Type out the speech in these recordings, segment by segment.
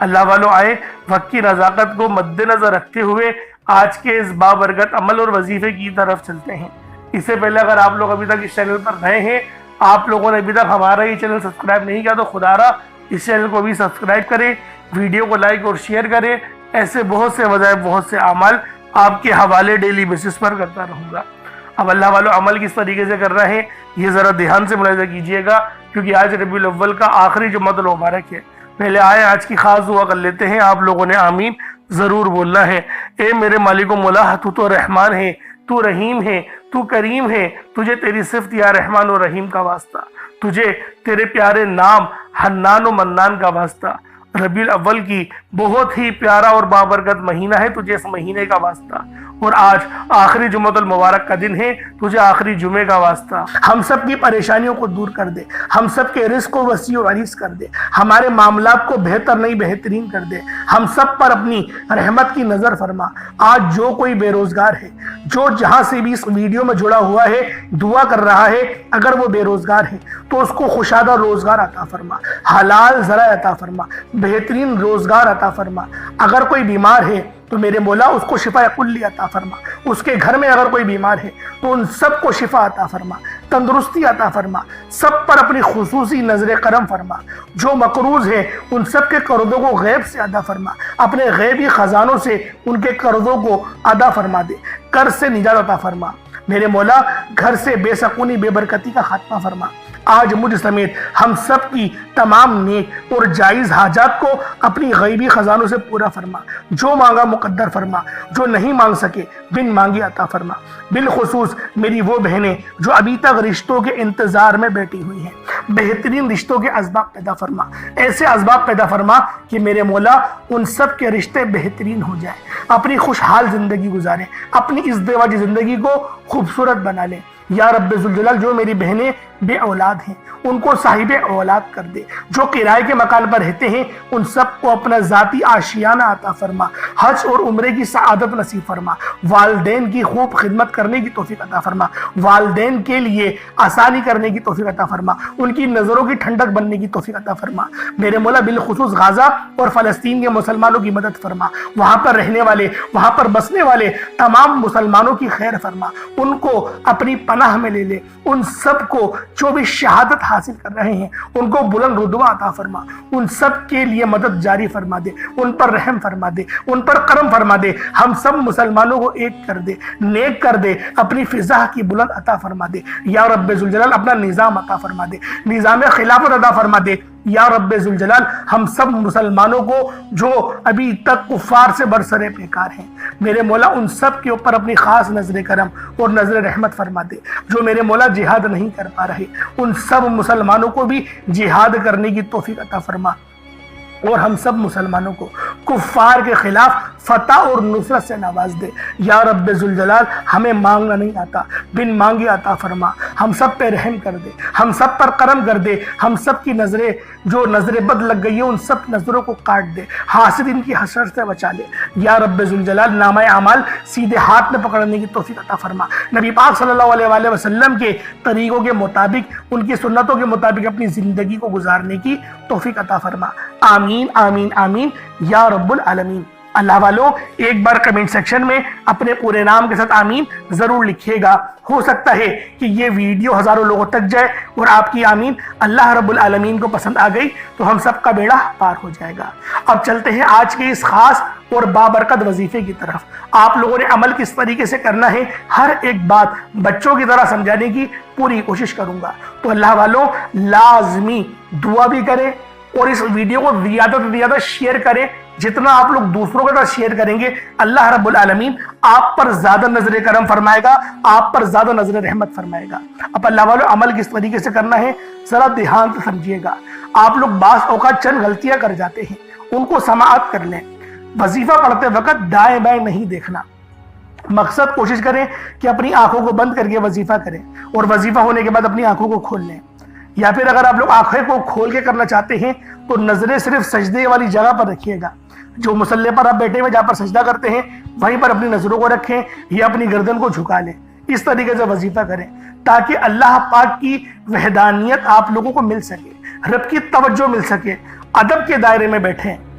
اللہ والوں آئے وقت کی نزاکت کو مد نظر رکھتے ہوئے آج کے اس بابرکت عمل اور وظیفے کی طرف چلتے ہیں۔ اس سے پہلے اگر آپ لوگ ابھی تک اس چینل پر نئے ہیں، آپ لوگوں نے ابھی تک ہمارا یہ چینل سبسکرائب نہیں کیا، تو خدا را اس چینل کو بھی سبسکرائب کریں، ویڈیو کو لائک اور شیئر کریں۔ ایسے بہت سے وظائف، بہت سے اعمال آپ کے حوالے ڈیلی بیسس پر کرتا رہوں گا۔ اب اللہ والوں عمل کس طریقے سے کر رہے ہیں یہ ذرا دھیان سے ملاحظہ کیجئے گا، کیونکہ آج ربیع الاول کا آخری جمعۃ المبارک ہے۔ پہلے آئے آج کی خاص دعا کر لیتے ہیں۔ آپ لوگوں نے آمین ضرور بولنا ہے۔ اے میرے مالک و مولا، تو رحمان ہے، تو رحیم ہے، تو کریم ہے، تجھے تیری صفت یا رحمان و رحیم کا واسطہ، تجھے تیرے پیارے نام حنان و منان کا واسطہ۔ ربیع الاول کی بہت ہی پیارا اور بابرکت مہینہ ہے، تجھے اس مہینے کا واسطہ، اور آج آخری جمعۃ المبارک کا دن ہے، تجھے آخری جمعے کا واسطہ۔ ہم سب کی پریشانیوں کو دور کر دے، ہم سب کے رزق کو وسیع و عریض کر دے، ہمارے معاملات کو بہتر نہیں بہترین کر دے، ہم سب پر اپنی رحمت کی نظر فرما۔ آج جو کوئی بے روزگار ہے، جو جہاں سے بھی اس ویڈیو میں جڑا ہوا ہے دعا کر رہا ہے، اگر وہ بے روزگار ہے تو اس کو خوشادہ روزگار عطا فرما، حلال ذرائع عطا فرما، بہترین روزگار عطا فرما۔ اگر کوئی بیمار ہے تو میرے مولا اس کو شفا کلی عطا فرما، اس کے گھر میں اگر کوئی بیمار ہے تو ان سب کو شفا عطا فرما، تندرستی عطا فرما، سب پر اپنی خصوصی نظر کرم فرما۔ جو مقروض ہیں ان سب کے قرضوں کو غیب سے ادا فرما، اپنے غیبی خزانوں سے ان کے قرضوں کو ادا فرما دے، قرض سے نجات عطا فرما۔ میرے مولا گھر سے بے سکونی بے برکتی کا خاتمہ فرما۔ آج مجھ سمیت ہم سب کی تمام نیک اور جائز حاجات کو اپنی غیبی خزانوں سے پورا فرما، جو مانگا مقدر فرما، جو نہیں مانگ سکے بن مانگی عطا فرما۔ بالخصوص میری وہ بہنیں جو ابھی تک رشتوں کے انتظار میں بیٹھی ہوئی ہیں، بہترین رشتوں کے اسباب پیدا فرما، ایسے اسباب پیدا فرما کہ میرے مولا ان سب کے رشتے بہترین ہو جائیں، اپنی خوشحال زندگی گزاریں، اپنی ازدواجی زندگی کو خوبصورت بنا لیں۔ یا رب ذوالجلال جو میری بہنیں بے اولاد ہیں ان کو صاحب اولاد کر دے، جو کرائے کے مکان پر رہتے ہیں ان سب کو اپنا ذاتی آشیانہ عطا فرما، حج اور عمرے کی سعادت نصیب فرما، والدین کی خوب خدمت کرنے کی توفیق عطا فرما، والدین کے لیے آسانی کرنے کی توفیق عطا فرما، ان کی نظروں کی ٹھنڈک بننے کی توفیق عطا فرما۔ میرے مولا بالخصوص غزہ اور فلسطین کے مسلمانوں کی مدد فرما، وہاں پر رہنے والے، وہاں پر بسنے والے تمام مسلمانوں کی خیر فرما، ان کو اپنی پناہ میں لے لے، ان سب کو جو بھی شہادت حاصل کر رہے ہیں ان کو بلند رتبہ عطا فرما، ان سب کے لیے مدد جاری فرما دے، ان پر رحم فرما دے، ان پر کرم فرما دے، ہم سب مسلمانوں کو ایک کر دے، نیک کر دے، اپنی فضا کی بلند عطا فرما دے۔ یا رب ذوالجلال اپنا نظام عطا فرما دے، نظام خلافت عطا فرما دے۔ یا رب ذوالجلال ہم سب مسلمانوں کو جو ابھی تک کفار سے برسر پیکار ہیں میرے مولا ان سب کے اوپر اپنی خاص نظر کرم اور نظر رحمت فرما دے۔ جو میرے مولا جہاد نہیں کر پا رہے ان سب مسلمانوں کو بھی جہاد کرنے کی توفیق عطا فرما، اور ہم سب مسلمانوں کو کفار کے خلاف فتح اور نصرت سے نواز دے۔ یا رب ذوالجلال ہمیں مانگنا نہیں آتا، بن مانگے عطا فرما، ہم سب پہ رحم کر دے، ہم سب پر کرم کر دے، ہم سب کی نظریں جو نظر بد لگ گئی ہیں ان سب نظروں کو کاٹ دے، حاسد ان کی حسرت سے بچا لے۔ یا رب ذوالجلال نامہ اعمال سیدھے ہاتھ میں پکڑنے کی توفیق عطا فرما، نبی پاک صلی اللہ علیہ وآلہ وسلم کے طریقوں کے مطابق، ان کی سنتوں کے مطابق اپنی زندگی کو گزارنے کی توفیق عطا فرما۔ آمین آمین آمین یا رب العالمین۔ اللہ والوں ایک بار کمنٹ سیکشن میں اپنے پورے نام کے ساتھ آمین ضرور لکھیے گا، ہو سکتا ہے کہ یہ ویڈیو ہزاروں لوگوں تک جائے اور آپ کی آمین اللہ رب العالمین کو پسند آ گئی تو ہم سب کا بیڑا پار ہو جائے گا۔ اب چلتے ہیں آج کے اس خاص اور بابرکت وظیفے کی طرف۔ آپ لوگوں نے عمل کس طریقے سے کرنا ہے ہر ایک بات بچوں کی طرح سمجھانے کی پوری کوشش کروں گا، تو اللہ والوں لازمی دعا بھی کریں اور اس ویڈیو کو زیادہ سے زیادہ شیئر کریں۔ جتنا آپ لوگ دوسروں کے ساتھ شیئر کریں گے اللہ رب العالمین آپ پر زیادہ نظر کرم فرمائے گا، آپ پر زیادہ نظر رحمت فرمائے گا۔ اب اللہ والوں عمل کس طریقے سے کرنا ہے ذرا دھیان سے سمجھیے گا۔ آپ لوگ بعض اوقات چند غلطیاں کر جاتے ہیں، ان کو سماعت کر لیں۔ وظیفہ پڑھتے وقت دائیں بائیں نہیں دیکھنا، مقصد کوشش کریں کہ اپنی آنکھوں کو بند کر کے وظیفہ کریں، اور وظیفہ ہونے کے بعد اپنی آنکھوں کو کھول لیں۔ یا پھر اگر آپ لوگ آنکھیں کو کھول کے کرنا چاہتے ہیں تو نظریں صرف سجدے والی جگہ پر رکھیے گا، جو مصلی پر آپ بیٹھے ہوئے جہاں پر سجدہ کرتے ہیں وہیں پر اپنی نظروں کو رکھیں یا اپنی گردن کو جھکا لیں۔ اس طریقے سے وظیفہ کریں تاکہ اللہ پاک کی وحدانیت آپ لوگوں کو مل سکے، رب کی توجہ مل سکے۔ ادب کے دائرے میں بیٹھیں،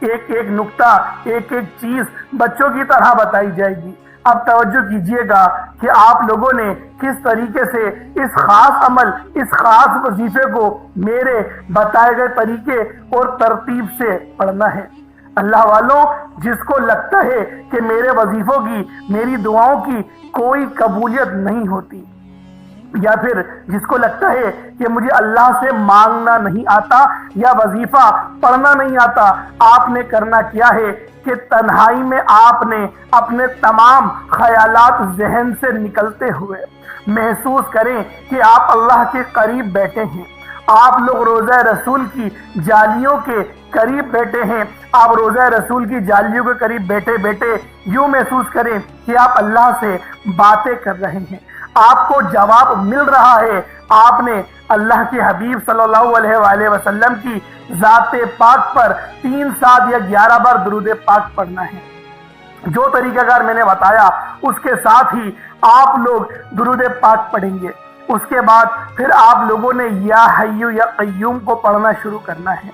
ایک ایک نقطہ، ایک ایک چیز بچوں کی طرح بتائی جائے گی۔ اب توجہ کیجئے گا کہ آپ لوگوں نے کس طریقے سے اس خاص عمل، اس خاص وظیفے کو میرے بتائے گئے طریقے اور ترتیب سے پڑھنا ہے۔ اللہ والوں، جس کو لگتا ہے کہ میرے وظیفوں کی، میری دعاؤں کی کوئی قبولیت نہیں ہوتی، یا پھر جس کو لگتا ہے کہ مجھے اللہ سے مانگنا نہیں آتا یا وظیفہ پڑھنا نہیں آتا، آپ نے کرنا کیا ہے کہ تنہائی میں آپ نے اپنے تمام خیالات ذہن سے نکلتے ہوئے محسوس کریں کہ آپ اللہ کے قریب بیٹھے ہیں، آپ لوگ روضہ رسول کی جالیوں کے قریب بیٹھے ہیں۔ آپ روضہ رسول کی جالیوں کے قریب بیٹھے بیٹھے یوں محسوس کریں کہ آپ اللہ سے باتیں کر رہے ہیں، آپ کو جواب مل رہا ہے۔ آپ نے اللہ کے حبیب صلی اللہ علیہ وآلہ وسلم کی ذات پاک پر 3 7 یا 11 بار درود پاک پڑھنا ہے۔ جو طریقہ کار میں نے بتایا اس کے ساتھ ہی آپ لوگ درود پاک پڑھیں گے۔ اس کے بعد پھر آپ لوگوں نے یا حیو یا قیوم کو پڑھنا شروع کرنا ہے۔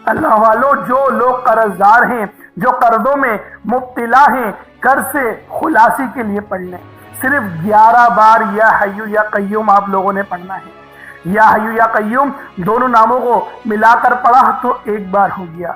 اللہ والوں، جو لوگ قرض دار ہیں، جو قرضوں میں مبتلا ہیں، قرض سے خلاصی کے لیے پڑھ لیں۔ صرف 11 بار یا حیو یا قیوم آپ لوگوں نے پڑھنا ہے۔ یا حیو یا قیوم دونوں ناموں کو ملا کر پڑھا تو 1 بار ہو گیا،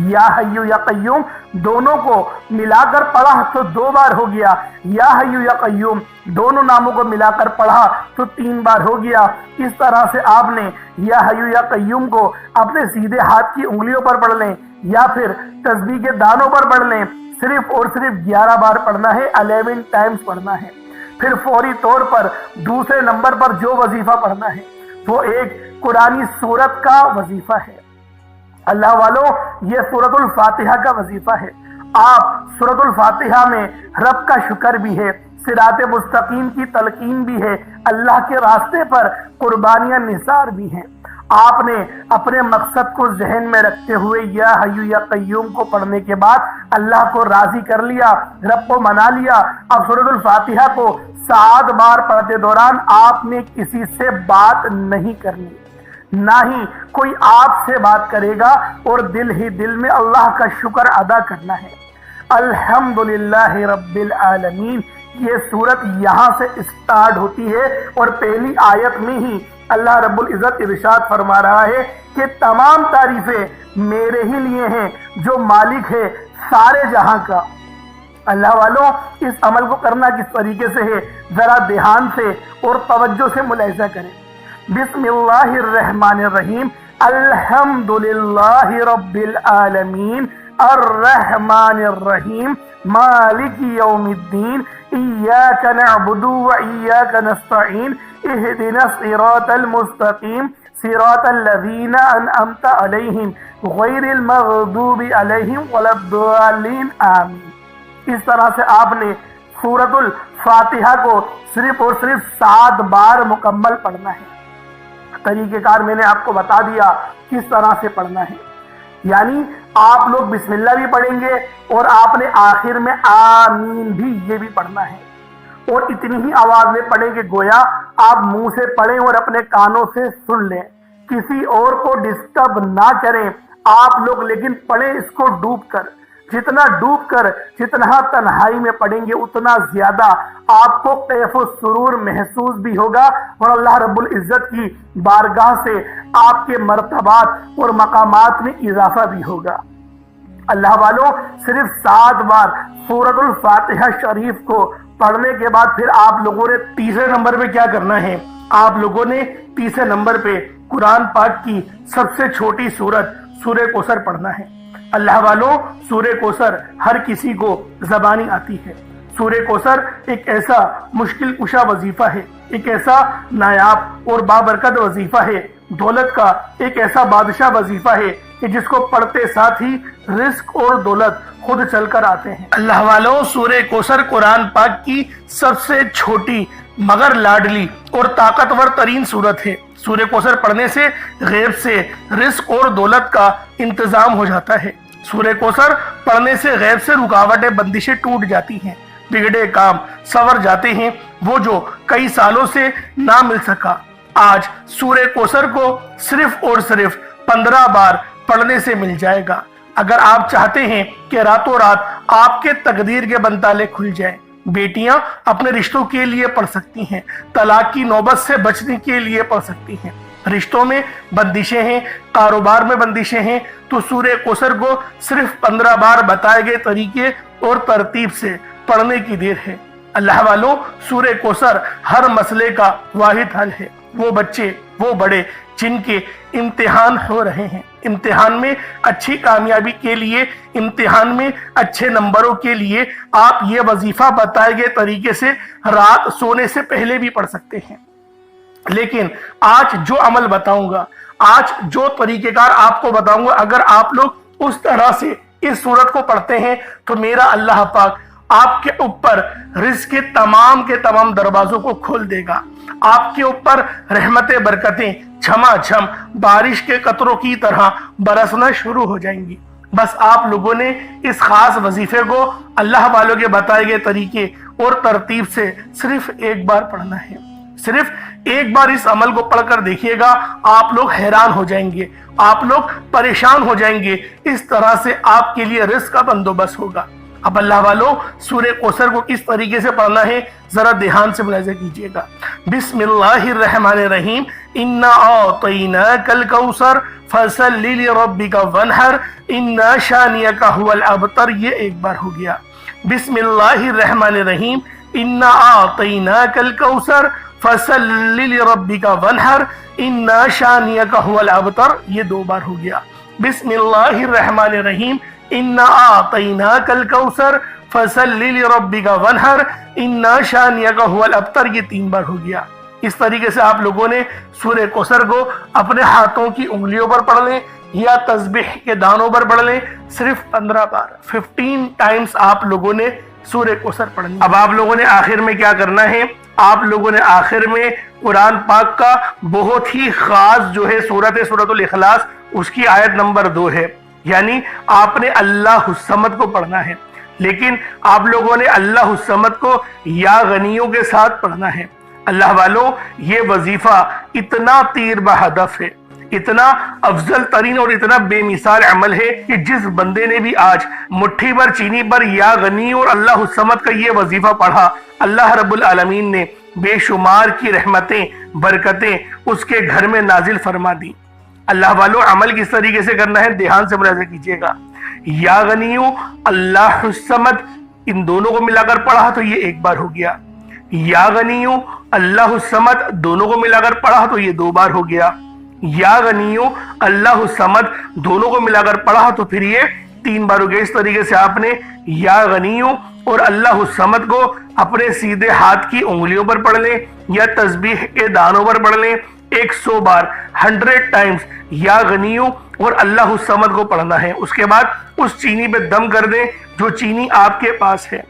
یا حیو یا قیوم دونوں کو ملا کر پڑھا تو 2 بار ہو گیا، یا حیو یا قیوم دونوں ناموں کو ملا کر پڑھا تو 3 بار ہو گیا۔ اس طرح سے آپ نے یا حیو یا قیوم کو اپنے سیدھے ہاتھ کی انگلیوں پر پڑھ لیں یا پھر تسبیح کے دانوں پر پڑھ لیں۔ صرف اور صرف 11 بار پڑھنا ہے، 11 ٹائمز پڑھنا ہے۔ پھر فوری طور پر دوسرے نمبر پر جو وظیفہ پڑھنا ہے وہ ایک قرآنی سورت کا وظیفہ ہے۔ اللہ والوں، یہ سورۃ الفاتحہ کا وظیفہ ہے۔ آپ سورۃ الفاتحہ میں رب کا شکر بھی ہے، صراط مستقیم کی تلقین بھی ہے، اللہ کے راستے پر قربانیاں نثار بھی ہیں۔ آپ نے اپنے مقصد کو ذہن میں رکھتے ہوئے یا حیو یا قیوم کو پڑھنے کے بعد اللہ کو راضی کر لیا، رب کو منا لیا۔ اب سورۃ الفاتحہ کو 7 بار پڑھتے دوران آپ نے کسی سے بات نہیں کرنی، نہ ہی کوئی آپ سے بات کرے گا، اور دل ہی دل میں اللہ کا شکر ادا کرنا ہے۔ الحمدللہ رب العالمین، یہ سورت یہاں سے اسٹارٹ ہوتی ہے، اور پہلی آیت میں ہی اللہ رب العزت ارشاد فرما رہا ہے کہ تمام تعریفیں میرے ہی لیے ہیں جو مالک ہے سارے جہاں کا۔ اللہ والوں، اس عمل کو کرنا کس طریقے سے ہے ذرا دھیان سے اور توجہ سے ملاحظہ کریں۔ بسم اللہ الرحمن الرحیم، الحمدللہ رب العالمین، الرحمن الرحیم، مالک یوم الدین، ایاک نعبد و ایاک نستعین، اہدنا الصراط المستقیم، صراط الذین انعمت علیہم غیر المغضوب علیہم ولا الضالین، آمین۔ اس طرح سے آپ نے سورۃ الفاتحہ کو صرف اور صرف 7 بار مکمل پڑھنا ہے۔ طریقہ کار میں نے آپ کو بتا دیا کس طرح سے پڑھنا ہے، یعنی آپ لوگ بسم اللہ بھی پڑھیں گے اور آپ نے آخر میں آمین بھی یہ بھی پڑھنا ہے، اور اتنی ہی آواز میں پڑھیں کہ گویا آپ منہ سے پڑھیں اور اپنے کانوں سے سن لیں، کسی اور کو ڈسٹرب نہ کریں آپ لوگ، لیکن پڑھیں اس کو ڈوب کر۔ جتنا ڈوب کر، جتنا تنہائی میں پڑھیں گے اتنا زیادہ آپ کو کیف و سرور محسوس بھی ہوگا، اور اللہ رب العزت کی بارگاہ سے آپ کے مرتبات اور مقامات میں اضافہ بھی ہوگا۔ اللہ والوں، صرف 7 بار سورۃ الفاتحہ شریف کو پڑھنے کے بعد پھر آپ لوگوں نے تیسرے نمبر پہ کیا کرنا ہے؟ آپ لوگوں نے تیسرے نمبر پہ قرآن پاک کی سب سے چھوٹی سورت سورہ کوثر پڑھنا ہے۔ اللہ والوں، سورہ کوثر ہر کسی کو زبانی آتی ہے۔ سورہ کوثر ایک ایسا مشکل کشا وظیفہ ہے، ایک ایسا نایاب اور بابرکت وظیفہ ہے، دولت کا ایک ایسا بادشاہ وظیفہ ہے کہ جس کو پڑھتے ساتھ ہی رزق اور دولت خود چل کر آتے ہیں۔ اللہ والوں، سورہ کوثر قرآن پاک کی سب سے چھوٹی مگر لاڈلی اور طاقتور ترین سورت ہے۔ سورہ کوثر پڑھنے سے غیب سے رزق اور دولت کا انتظام ہو جاتا ہے۔ سورہ کوثر پڑھنے سے غیب سے رکاوٹیں بندشیں ٹوٹ جاتی ہیں، بگڑے کام سنور جاتے ہیں، وہ جو کئی سالوں سے نہ مل سکا آج سورہ کوثر کو صرف اور صرف 15 بار پڑھنے سے مل جائے گا۔ اگر آپ چاہتے ہیں کہ راتوں رات آپ کے تقدیر کے بنتالے کھل جائیں، بیٹیاں اپنے رشتوں کے لیے پڑھ سکتی ہیں، طلاق کی نوبت سے بچنے کے لیے پڑھ سکتی ہیں۔ رشتوں میں بندشیں ہیں، کاروبار میں بندشیں ہیں، تو سورہ کوثر کو صرف 15 بار بتائے گئے طریقے اور ترتیب سے پڑھنے کی دیر ہے۔ اللہ والوں، سورہ کوثر ہر مسئلے کا واحد حل ہے۔ وہ بچے، وہ بڑے جن کے امتحان ہو رہے ہیں، امتحان میں اچھی کامیابی کے لیے، امتحان میں اچھے نمبروں کے لیے آپ یہ وظیفہ بتائے گئے طریقے سے رات سونے سے پہلے بھی پڑھ سکتے ہیں۔ لیکن آج جو عمل بتاؤں گا، آج جو طریقہ کار آپ کو بتاؤں گا، اگر آپ لوگ اس طرح سے اس سورت کو پڑھتے ہیں تو میرا اللہ پاک آپ کے اوپر رزق کے تمام دروازوں کو کھول دے گا۔ آپ کے اوپر رحمتیں، برکتیں جھما جھم بارش کے قطروں کی طرح برسنا شروع ہو جائیں گی۔ بس آپ لوگوں نے اس خاص وظیفے کو اللہ والوں کے بتائے گئے طریقے اور ترتیب سے صرف ایک بار پڑھنا ہے۔ صرف ایک بار اس عمل کو پڑھ کر دیکھیے گا، آپ لوگ حیران ہو جائیں گے، آپ لوگ پریشان ہو جائیں گے۔ اس طرح سے آپ کے لیے رزق کا بندوبست ہوگا۔ اب اللہ والوں، سورہ کوثر کو کس طریقے سے پڑھنا ہے ذرا دھیان سے ملاحظہ کیجئے گا۔ بسم اللہ الرحمن الرحیم، انا اعطیناک الکوثر فصل لربک وانحر ان شانئک هو الابتر، یہ ایک بار ہو گیا۔ بسم اللہ الرحمن الرحیم، انا اعطیناک الکوثر فصل لربک وانحر ان شانئک هو الابتر، یہ دو بار ہو گیا۔ بسم اللہ الرحمن الرحیم، انا اعطیناک الکوثر فصل لربک وانحر ان شانئک هو الابتر، یہ تین بار ہو گیا۔ اس طریقے سے آپ لوگوں نے سورہ کوثر کو اپنے ہاتھوں کی انگلیوں پر پڑھ لیں یا تسبیح کے دانوں پر پڑھ لیں، صرف 15 بار 15 ٹائمز آپ لوگوں نے سورہ کوثر پڑھنی۔ اب آپ لوگوں نے آخر میں کیا کرنا ہے؟ آپ لوگوں نے آخر میں قرآن پاک کا بہت ہی خاص جو ہے سورۃ الاخلاص، اس کی آیت نمبر 2 ہے، یعنی آپ نے اللہ الصمد کو پڑھنا ہے، لیکن آپ لوگوں نے اللہ الصمد کو یا غنیوں کے ساتھ پڑھنا ہے۔ اللہ والوں، یہ وظیفہ اتنا تیر بہدف ہے، اتنا افضل ترین اور اتنا بے مثال عمل ہے کہ جس بندے نے بھی آج مٹھی بھر چینی پر یا غنی اور اللہ الصمد کا یہ وظیفہ پڑھا، اللہ رب العالمین نے بے شمار کی رحمتیں، برکتیں اس کے گھر میں نازل فرما دی۔ اللہ والوں، عمل کس طریقے سے کرنا ہے دھیان سے ملاحظہ کیجئے گا۔ یا غنیوں، اللہ الصمد، ان دونوں کو ملا کر پڑھا تو یہ ایک بار ہو گیا۔ یا غنیوں، اللہ الصمد، دونوں کو ملا کر پڑھا تو یہ 2 بار ہو گیا۔ یا غنیوں، اللہ الصمد، دونوں کو ملا کر پڑھا تو پھر یہ 3 بار ہو گیا۔ اس طریقے سے آپ نے یا غنیوں اور اللہ الصمد کو اپنے سیدھے ہاتھ کی انگلیوں پر پڑھ لیں یا تسبیح کے دانوں پر پڑھ لیں، 100 بار 100 ٹائمز یا غنیوں اور اللہ الصمد کو پڑھنا ہے۔ اس کے بعد اس چینی پہ دم کر دیں جو چینی آپ کے پاس ہے۔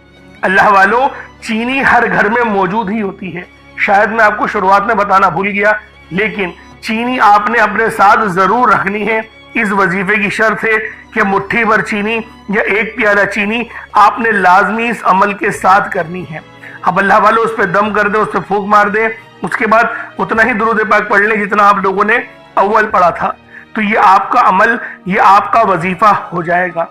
اللہ والوں، چینی ہر گھر میں موجود ہی ہوتی ہے، شاید میں آپ کو شروعات میں بتانا بھول گیا، لیکن چینی آپ نے اپنے ساتھ ضرور رکھنی ہے۔ اس وظیفے کی شرط ہے کہ مٹھی بھر چینی یا 1 پیالہ چینی آپ نے لازمی اس عمل کے ساتھ کرنی ہے۔ اب اللہ والوں، اس پہ دم کر دیں، اس پہ پھونک مار دیں، اس کے بعد اتنا ہی درود پاک پڑھ لیں جتنا آپ لوگوں نے اول پڑھا تھا، تو یہ آپ کا عمل، یہ آپ کا وظیفہ ہو جائے گا۔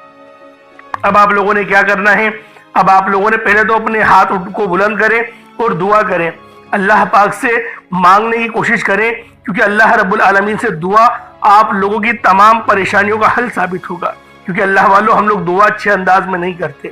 اب آپ لوگوں نے کیا کرنا ہے؟ اب آپ لوگوں نے پہلے تو اپنے ہاتھ کو بلند کریں اور دعا کریں، اللہ پاک سے مانگنے کی کوشش کریں، کیونکہ اللہ رب العالمین سے دعا آپ لوگوں کی تمام پریشانیوں کا حل ثابت ہوگا۔ کیونکہ اللہ والوں، ہم لوگ دعا اچھے انداز میں نہیں کرتے،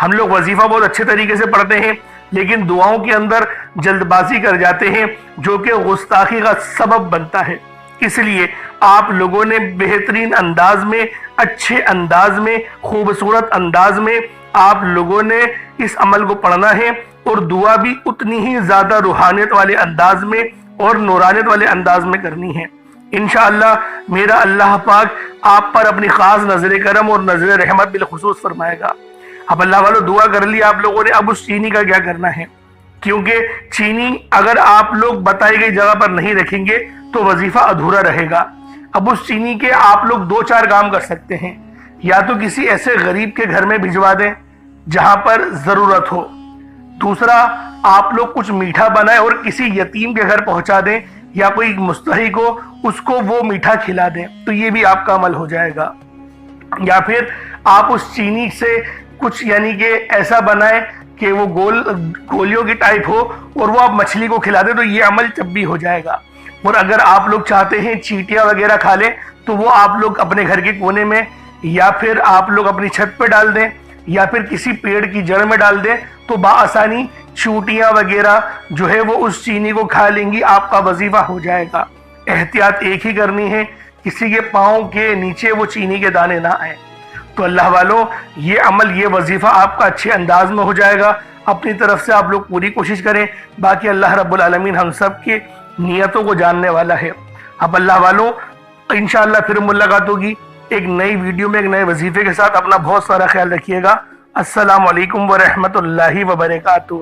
ہم لوگ وظیفہ بہت اچھے طریقے سے پڑھتے ہیں، لیکن دعاؤں کے اندر جلد بازی کر جاتے ہیں جو کہ گستاخی کا سبب بنتا ہے۔ اس لیے آپ لوگوں نے بہترین انداز میں، اچھے انداز میں، خوبصورت انداز میں آپ لوگوں نے اس عمل کو پڑھنا ہے، اور دعا بھی اتنی ہی زیادہ روحانیت والے انداز میں اور نورانیت والے انداز میں کرنی ہے۔ انشاءاللہ میرا اللہ پاک آپ پر اپنی خاص نظر کرم اور نظر رحمت بالخصوص فرمائے گا۔ اب اللہ والوں، دعا کر لی آپ لوگوں نے، اب اس چینی کا کیا کرنا ہے؟ کیونکہ چینی اگر آپ لوگ بتائی گئی جگہ پر نہیں رکھیں گے تو وظیفہ ادھورا رہے گا۔ اب اس چینی کے آپ لوگ 2-4 کام کر سکتے ہیں، یا تو کسی ایسے غریب کے گھر میں بھجوا دیں جہاں پر ضرورت ہو، دوسرا آپ لوگ کچھ میٹھا بنائیں اور کسی یتیم کے گھر پہنچا دیں، یا کوئی مستحق ہو اس کو وہ میٹھا کھلا دیں، تو یہ بھی آپ کا عمل ہو جائے گا۔ یا پھر آپ اس چینی سے کچھ یعنی کہ ایسا بنائیں کہ وہ گولیوں کی ٹائپ ہو اور وہ آپ مچھلی کو کھلا دیں، تو یہ عمل جب بھی ہو جائے گا۔ اور اگر آپ لوگ چاہتے ہیں چیٹیاں وغیرہ کھا لیں تو وہ آپ لوگ اپنے گھر کے کونے میں یا پھر آپ لوگ اپنی چھت پہ ڈال دیں یا پھر کسی پیڑ کی جڑ میں ڈال دیں، تو بآسانی چیونٹیاں وغیرہ جو ہے وہ اس چینی کو کھا لیں گی، آپ کا وظیفہ ہو جائے گا۔ احتیاط ایک ہی کرنی ہے، کسی کے پاؤں کے نیچے وہ چینی کے دانے نہ آئیں۔ تو اللہ والوں، یہ عمل، یہ وظیفہ آپ کا اچھے انداز میں ہو جائے گا۔ اپنی طرف سے آپ لوگ پوری کوشش کریں، باقی اللہ رب العالمین ہم سب کی نیتوں کو جاننے والا ہے۔ اب اللہ والوں، انشاءاللہ پھر ملاقات ہوگی ایک نئی ویڈیو میں ایک نئے وظیفے کے ساتھ۔ اپنا بہت سارا خیال رکھیے گا۔ السلام علیکم ورحمۃ اللہ وبرکاتہ۔